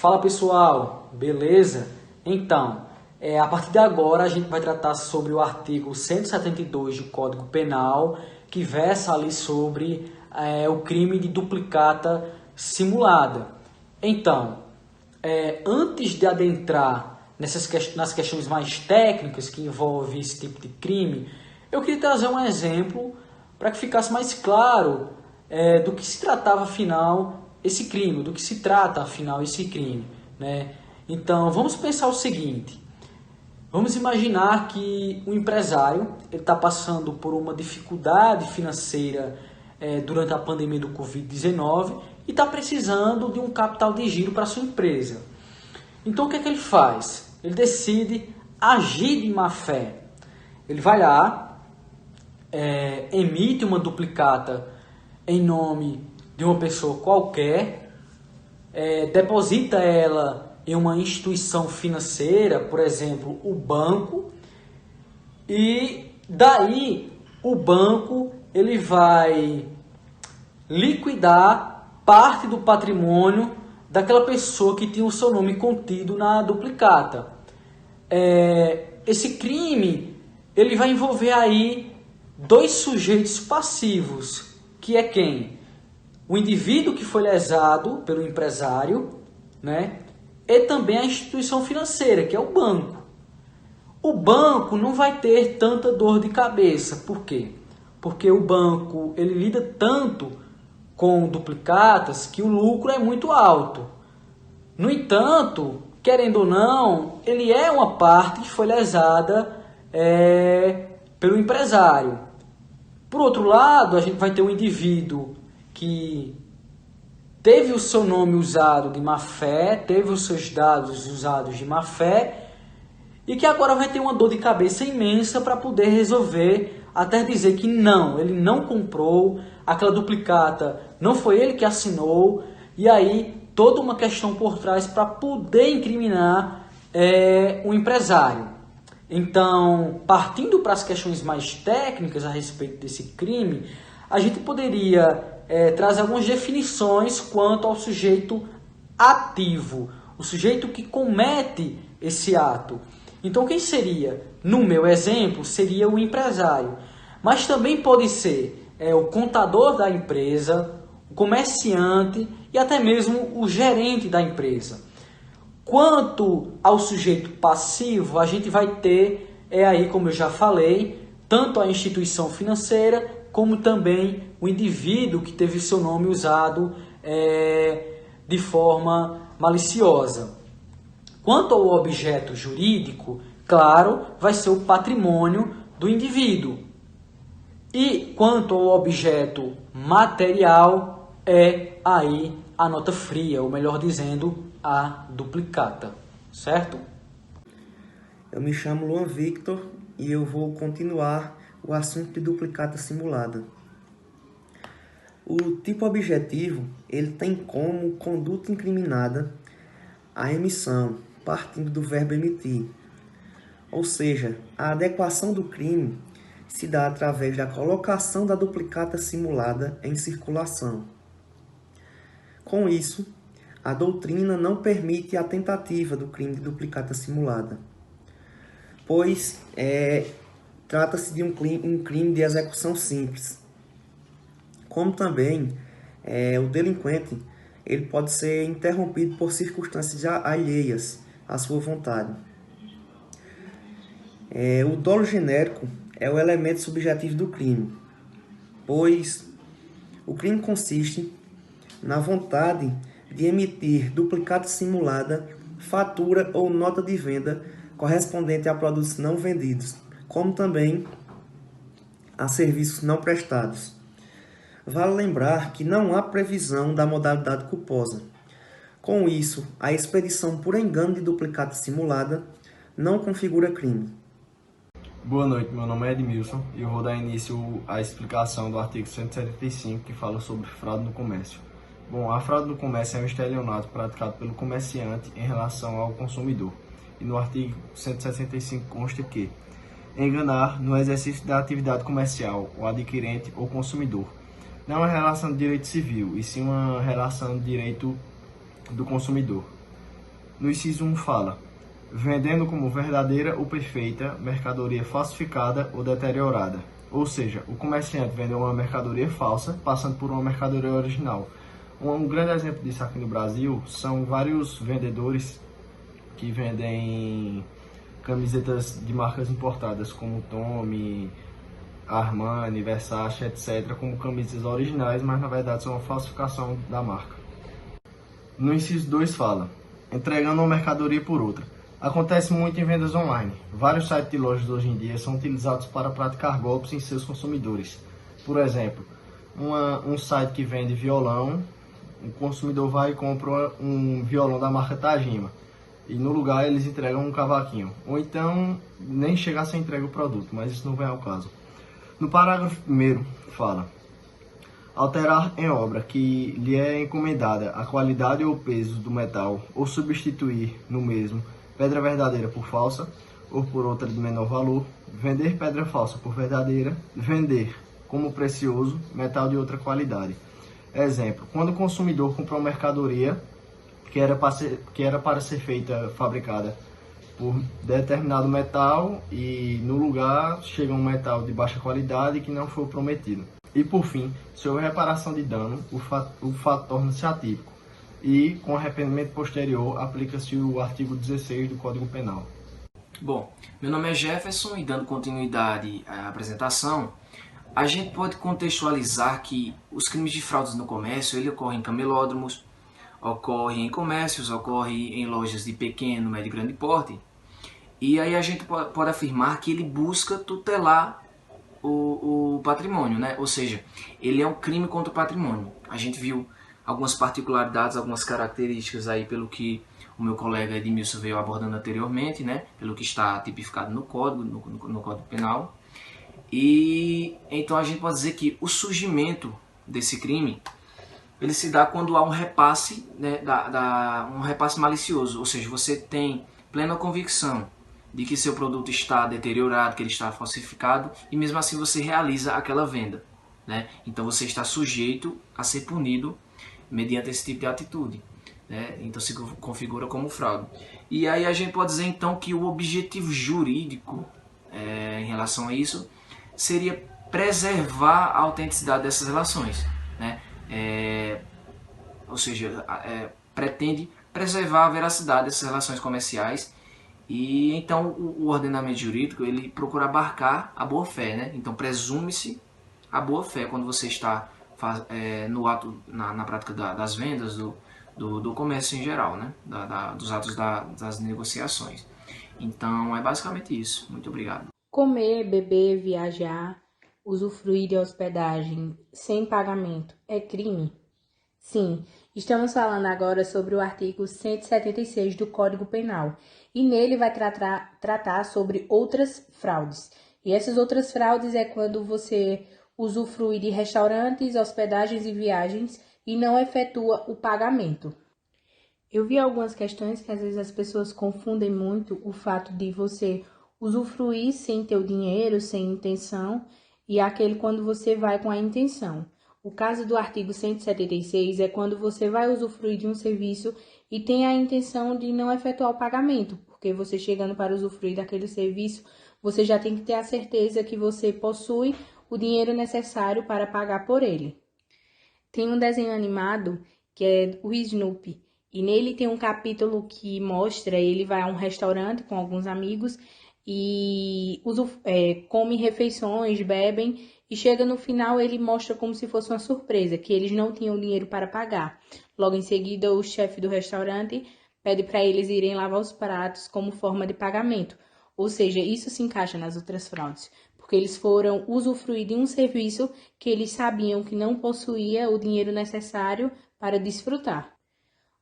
Fala pessoal, beleza? Então, a partir de agora a gente vai tratar sobre o artigo 172 do Código Penal, que versa ali sobre o crime de duplicata simulada. Então, antes de adentrar nas questões mais técnicas que envolvem esse tipo de crime, eu queria trazer um exemplo para que ficasse mais claro do que se tratava afinal esse crime, do que se trata afinal esse crime, né? Então, vamos pensar o seguinte: vamos imaginar que o empresário está passando por uma dificuldade financeira durante a pandemia do Covid-19 e está precisando de um capital de giro para sua empresa. Então, o que é que ele faz? Ele decide agir de má fé. Ele vai lá, emite uma duplicata em nome de uma pessoa qualquer, deposita ela em uma instituição financeira, por exemplo, o banco, e daí o banco ele vai liquidar parte do patrimônio daquela pessoa que tinha o seu nome contido na duplicata. Esse crime ele vai envolver aí dois sujeitos passivos, que é quem? O indivíduo que foi lesado pelo empresário, né? E também a instituição financeira, que é o banco. O banco não vai ter tanta dor de cabeça. Por quê? Porque o banco ele lida tanto com duplicatas que o lucro é muito alto. No entanto, querendo ou não, ele é uma parte que foi lesada pelo empresário. Por outro lado, a gente vai ter um indivíduo que teve o seu nome usado de má fé, teve os seus dados usados de má fé, e que agora vai ter uma dor de cabeça imensa para poder resolver, até dizer que não, ele não comprou, aquela duplicata não foi ele que assinou, e aí toda uma questão por trás para poder incriminar o empresário. Então, partindo para as questões mais técnicas a respeito desse crime, a gente poderia trazer algumas definições quanto ao sujeito ativo, o sujeito que comete esse ato. Então, quem seria? No meu exemplo, seria o empresário. Mas também pode ser o contador da empresa, o comerciante e até mesmo o gerente da empresa. Quanto ao sujeito passivo, a gente vai ter, aí como eu já falei, tanto a instituição financeira como também o indivíduo que teve seu nome usado de forma maliciosa. Quanto ao objeto jurídico, claro, vai ser o patrimônio do indivíduo. E quanto ao objeto material, é aí a nota fria, ou melhor dizendo, a duplicata, certo? Eu me chamo Luan Victor e eu vou continuar o assunto de duplicata simulada. O tipo objetivo, ele tem como conduta incriminada a emissão, partindo do verbo emitir. Ou seja, a adequação do crime se dá através da colocação da duplicata simulada em circulação. Com isso, a doutrina não permite a tentativa do crime de duplicata simulada, pois trata-se de um crime de execução simples. Como também o delinquente ele pode ser interrompido por circunstâncias alheias à sua vontade. O dolo genérico é o elemento subjetivo do crime, pois o crime consiste na vontade de emitir duplicata simulada, fatura ou nota de venda correspondente a produtos não vendidos, como também a serviços não prestados. Vale lembrar que não há previsão da modalidade culposa. Com isso, a expedição por engano de duplicata simulada não configura crime. Boa noite, meu nome é Edmilson e eu vou dar início à explicação do artigo 175, que fala sobre fraude no comércio. Bom, a fraude no comércio é um estelionato praticado pelo comerciante em relação ao consumidor. E no artigo 165 consta que enganar no exercício da atividade comercial o adquirente ou consumidor. Não é uma relação de direito civil, e sim uma relação de direito do consumidor. No inciso 1 fala: vendendo como verdadeira ou perfeita mercadoria falsificada ou deteriorada. Ou seja, o comerciante vendeu uma mercadoria falsa, passando por uma mercadoria original. Um grande exemplo disso aqui no Brasil são vários vendedores que vendem camisetas de marcas importadas, como Tommy, Armani, Versace, etc., como camisas originais, mas na verdade são uma falsificação da marca. No inciso 2 fala: entregando uma mercadoria por outra. Acontece muito em vendas online. Vários sites de lojas hoje em dia são utilizados para praticar golpes em seus consumidores. Por exemplo, um site que vende violão, o consumidor vai e compra um violão da marca Tajima, e no lugar eles entregam um cavaquinho. Ou então, nem chega a ser entregue o produto, mas isso não vem ao caso. No parágrafo 1º fala: alterar em obra que lhe é encomendada a qualidade ou peso do metal, ou substituir no mesmo pedra verdadeira por falsa, ou por outra de menor valor, vender pedra falsa por verdadeira, vender como precioso metal de outra qualidade. Exemplo: quando o consumidor comprou uma mercadoria que era para ser fabricada por determinado metal, e no lugar chega um metal de baixa qualidade que não foi o prometido. E por fim, se houver reparação de dano, o fato torna-se atípico e, com arrependimento posterior, aplica-se o artigo 16 do Código Penal. Bom, meu nome é Jefferson e, dando continuidade à apresentação, a gente pode contextualizar que os crimes de fraudes no comércio ele ocorrem em camelódromos, ocorre em comércios, ocorre em lojas de pequeno, médio e grande porte. E aí a gente pode afirmar que ele busca tutelar o patrimônio, né? Ou seja, ele é um crime contra o patrimônio. A gente viu algumas particularidades, algumas características aí pelo que o meu colega Edmilson veio abordando anteriormente, né? Pelo que está tipificado no Código, no Código Penal. E então a gente pode dizer que o surgimento desse crime ele se dá quando há um repasse, né, um repasse malicioso, ou seja, você tem plena convicção de que seu produto está deteriorado, que ele está falsificado, e mesmo assim você realiza aquela venda, né? Então você está sujeito a ser punido mediante esse tipo de atitude, né? Então se configura como fraude. E aí a gente pode dizer então que o objetivo jurídico em relação a isso seria preservar a autenticidade dessas relações, né? Ou seja, pretende preservar a veracidade dessas relações comerciais. E então o ordenamento jurídico ele procura abarcar a boa-fé, né? Então presume-se a boa-fé quando você está no ato, na prática das vendas, do comércio em geral, né? Dos atos das negociações. Então é basicamente isso. Muito obrigado. Comer, beber, viajar, usufruir de hospedagem sem pagamento é crime? Sim, estamos falando agora sobre o artigo 176 do Código Penal e nele vai tratar sobre outras fraudes. E essas outras fraudes é quando você usufrui de restaurantes, hospedagens e viagens e não efetua o pagamento. Eu vi algumas questões que às vezes as pessoas confundem muito o fato de você usufruir sem ter o dinheiro, sem intenção, e aquele quando você vai com a intenção. O caso do artigo 176 é quando você vai usufruir de um serviço e tem a intenção de não efetuar o pagamento, porque você chegando para usufruir daquele serviço, você já tem que ter a certeza que você possui o dinheiro necessário para pagar por ele. Tem um desenho animado que é o Snoopy, e nele tem um capítulo que mostra ele vai a um restaurante com alguns amigos e come refeições, bebem, e chega no final ele mostra como se fosse uma surpresa, que eles não tinham dinheiro para pagar. Logo em seguida o chefe do restaurante pede para eles irem lavar os pratos como forma de pagamento. Ou seja, isso se encaixa nas outras fraudes, porque eles foram usufruir de um serviço que eles sabiam que não possuía o dinheiro necessário para desfrutar.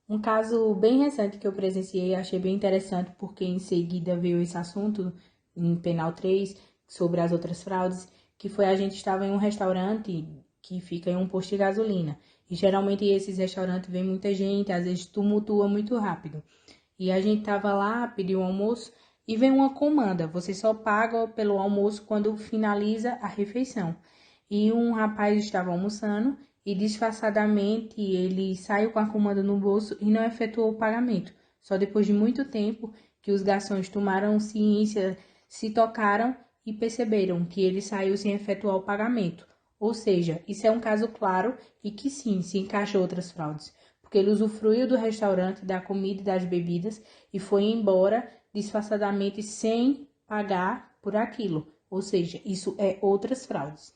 Um caso bem recente que eu presenciei e achei bem interessante, porque em seguida veio esse assunto em Penal 3 sobre as outras fraudes, que foi a gente estava em um restaurante que fica em um posto de gasolina. E geralmente esses restaurantes vem muita gente, às vezes tumultua muito rápido. E a gente estava lá, pediu um almoço e vem uma comanda. Você só paga pelo almoço quando finaliza a refeição. E um rapaz estava almoçando e disfarçadamente ele saiu com a comanda no bolso e não efetuou o pagamento. Só depois de muito tempo que os garçons tomaram ciência, se tocaram e perceberam que ele saiu sem efetuar o pagamento. Ou seja, isso é um caso claro e que sim, se encaixa outras fraudes, porque ele usufruiu do restaurante, da comida e das bebidas e foi embora disfarçadamente sem pagar por aquilo. Ou seja, isso é outras fraudes.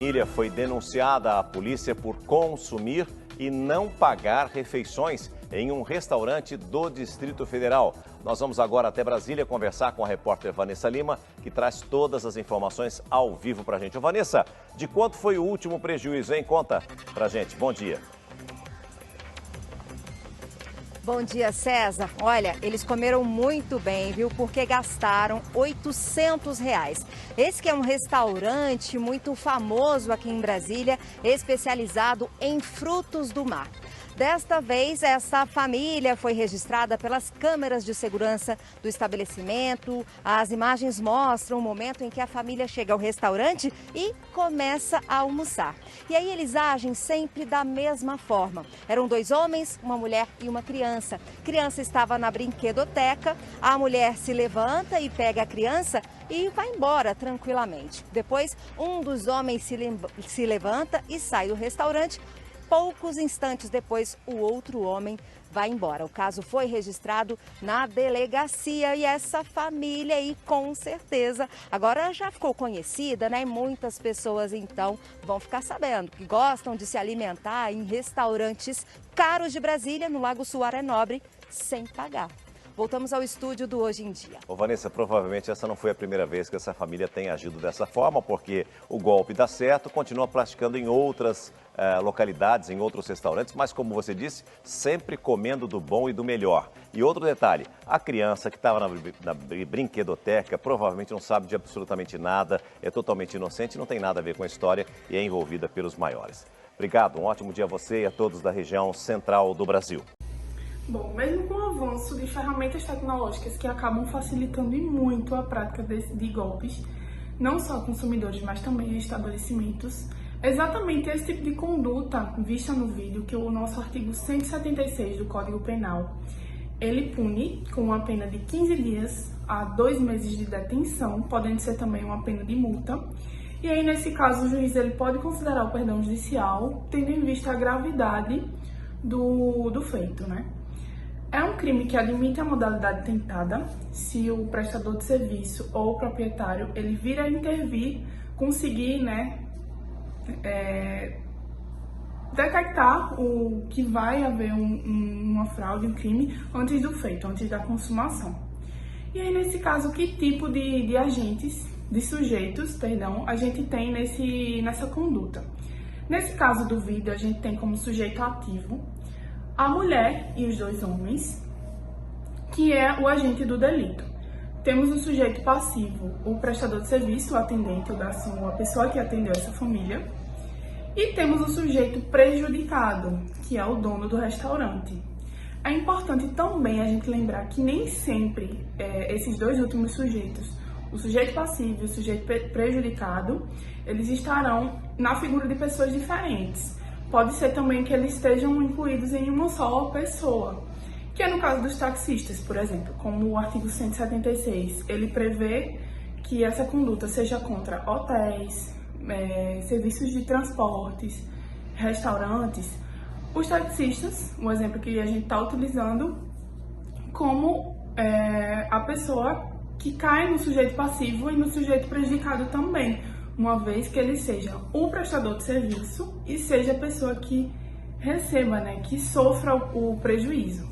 A família foi denunciada à polícia por consumir e não pagar refeições em um restaurante do Distrito Federal. Nós vamos agora até Brasília conversar com a repórter Vanessa Lima, que traz todas as informações ao vivo pra gente. Ô, Vanessa, de quanto foi o último prejuízo, hein? Conta pra gente. Bom dia. Bom dia, César. Olha, eles comeram muito bem, viu? Porque gastaram R$800. Esse que é um restaurante muito famoso aqui em Brasília, especializado em frutos do mar. Desta vez, essa família foi registrada pelas câmeras de segurança do estabelecimento. As imagens mostram o momento em que a família chega ao restaurante e começa a almoçar. E aí eles agem sempre da mesma forma. Eram 2 homens, uma mulher e uma criança. A criança estava na brinquedoteca, a mulher se levanta e pega a criança e vai embora tranquilamente. Depois, um dos homens se levanta e sai do restaurante. Poucos instantes depois, o outro homem vai embora. O caso foi registrado na delegacia e essa família aí, com certeza, agora já ficou conhecida, né? E muitas pessoas, então, vão ficar sabendo que gostam de se alimentar em restaurantes caros de Brasília, no Lago Suaré Nobre, sem pagar. Voltamos ao estúdio do Hoje em Dia. Ô, Vanessa, provavelmente essa não foi a primeira vez que essa família tem agido dessa forma, porque o golpe dá certo, continua praticando em outras localidades, em outros restaurantes, mas como você disse, sempre comendo do bom e do melhor. E outro detalhe, a criança que estava na brinquedoteca provavelmente não sabe de absolutamente nada, é totalmente inocente, não tem nada a ver com a história e é envolvida pelos maiores. Obrigado, um ótimo dia a você e a todos da região central do Brasil. Bom, mesmo com o avanço de ferramentas tecnológicas que acabam facilitando e muito a prática de golpes, não só a consumidores, mas também a estabelecimentos, é exatamente esse tipo de conduta vista no vídeo que o nosso artigo 176 do Código Penal, ele pune com uma pena de 15 dias a 2 meses de detenção, podendo ser também uma pena de multa. E aí, nesse caso, o juiz ele pode considerar o perdão judicial, tendo em vista a gravidade do feito, né? É um crime que admite a modalidade tentada se o prestador de serviço ou o proprietário ele vir a intervir, conseguir, né, detectar o que vai haver uma fraude, um crime antes do feito, antes da consumação. E aí, nesse caso, que tipo de agentes, de sujeitos, perdão, a gente tem nessa conduta? Nesse caso do vídeo, a gente tem como sujeito ativo a mulher e os 2 homens, que é o agente do delito. Temos o sujeito passivo, o prestador de serviço, o atendente, o garçom, a pessoa que atendeu essa família. E temos o sujeito prejudicado, que é o dono do restaurante. É importante também a gente lembrar que nem sempre esses 2 últimos sujeitos, o sujeito passivo e o sujeito prejudicado, eles estarão na figura de pessoas diferentes. Pode ser também que eles estejam incluídos em uma só pessoa, que é no caso dos taxistas, por exemplo, como o artigo 176, ele prevê que essa conduta seja contra hotéis, serviços de transportes, restaurantes. Os taxistas, um exemplo que a gente está utilizando, como a pessoa que cai no sujeito passivo e no sujeito prejudicado também, uma vez que ele seja o prestador de serviço e seja a pessoa que receba, né, que sofra o prejuízo.